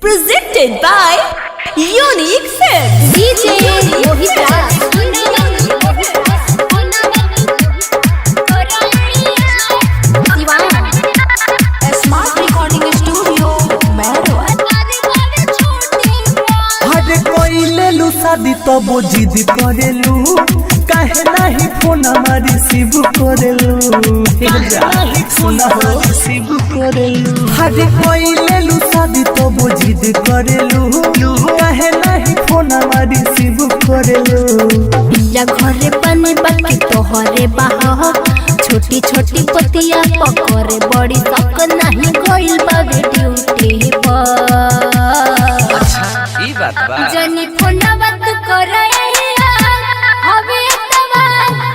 Presented by Unique Films. DJ Mohit Raj. Smart Recording Studio, Mehro. हरे कोइले लू शादी तो वो जिद करेलू काहे नहीं फोन हमारी रिसीव करेलू सुना हो रिसीव करेलू हरे कोइले लू शादी तो वो जिद करेलू काहे नहीं फोन हमारी रिसीव करेलू पिया घरे पानी बाकी तोहरे बाह छोटी छोटी पतिया पकड़े बड़ी तक नहीं गइल बाबे ड्यूटी पर ई बात बा जनी फोना बात करे हवे तवा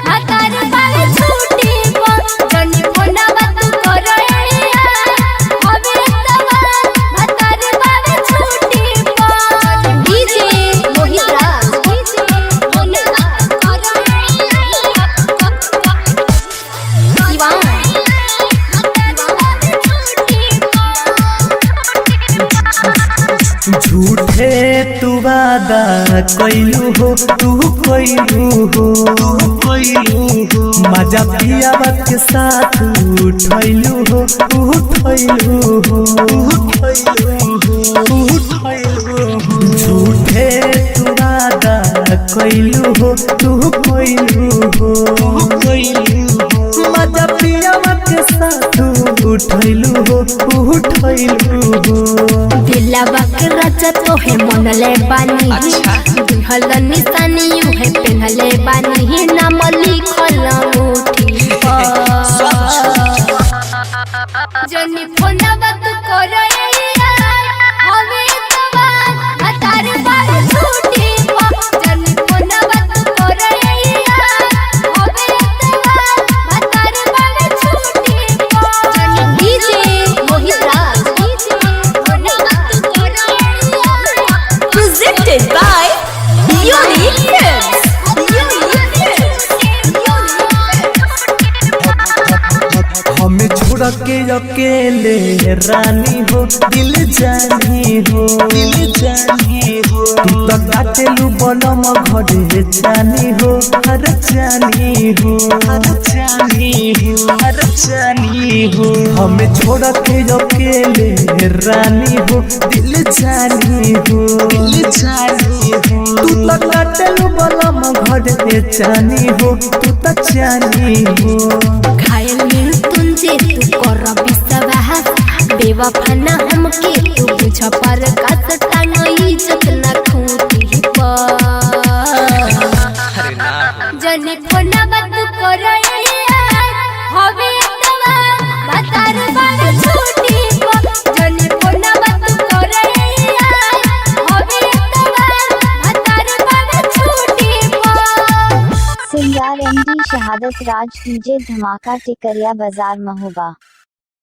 हतार बारे छूटी पर जनी फोना बात करे हवे तवा हतार बारे छूटी पर डीजे मोहित राज झूठे तू वादा कइलू हो तू कइलू हो मजा पिया बात के साथ उठैलू हो झूठे तू वादा कइलू हो तू कइलू हो मजा पिया बात के साथ उठैलू हो दिला बाक राजा तो है मनले बानी दुहल निशानी यू है पहनले बानी नाम लिखल मुठी जनी फोना बात करे हवे तवा हतार बार छूटी जनी फोना बात करे हवे तवा हतार बार छूटी जनी DJ Mohit Raj presented by Unique Films. हमें छोड़ के अकेले रानी हो दिल जानी हो तू तो काटेलू बनम घरे जानी हो हर जानी हो हमें छोड़ के अकेले रानी हो दिल जानी हो तू तो काटेलू बनम घरे जानी हो तू तो जानी हो घायल मिल तुझे तू कर विश्वास बेवफा ना हमके तू बुझ पर कास टांग इज्जत ना खूटी अरे ना हो जनी फोना बात करे हवे तवा हतार बार छूटी जनी फोना बात करे हवे तवा हतार बार छूटी सिंगार एमडी शहादत राज डीजे धमाका टिकरिया बाजार महोबा।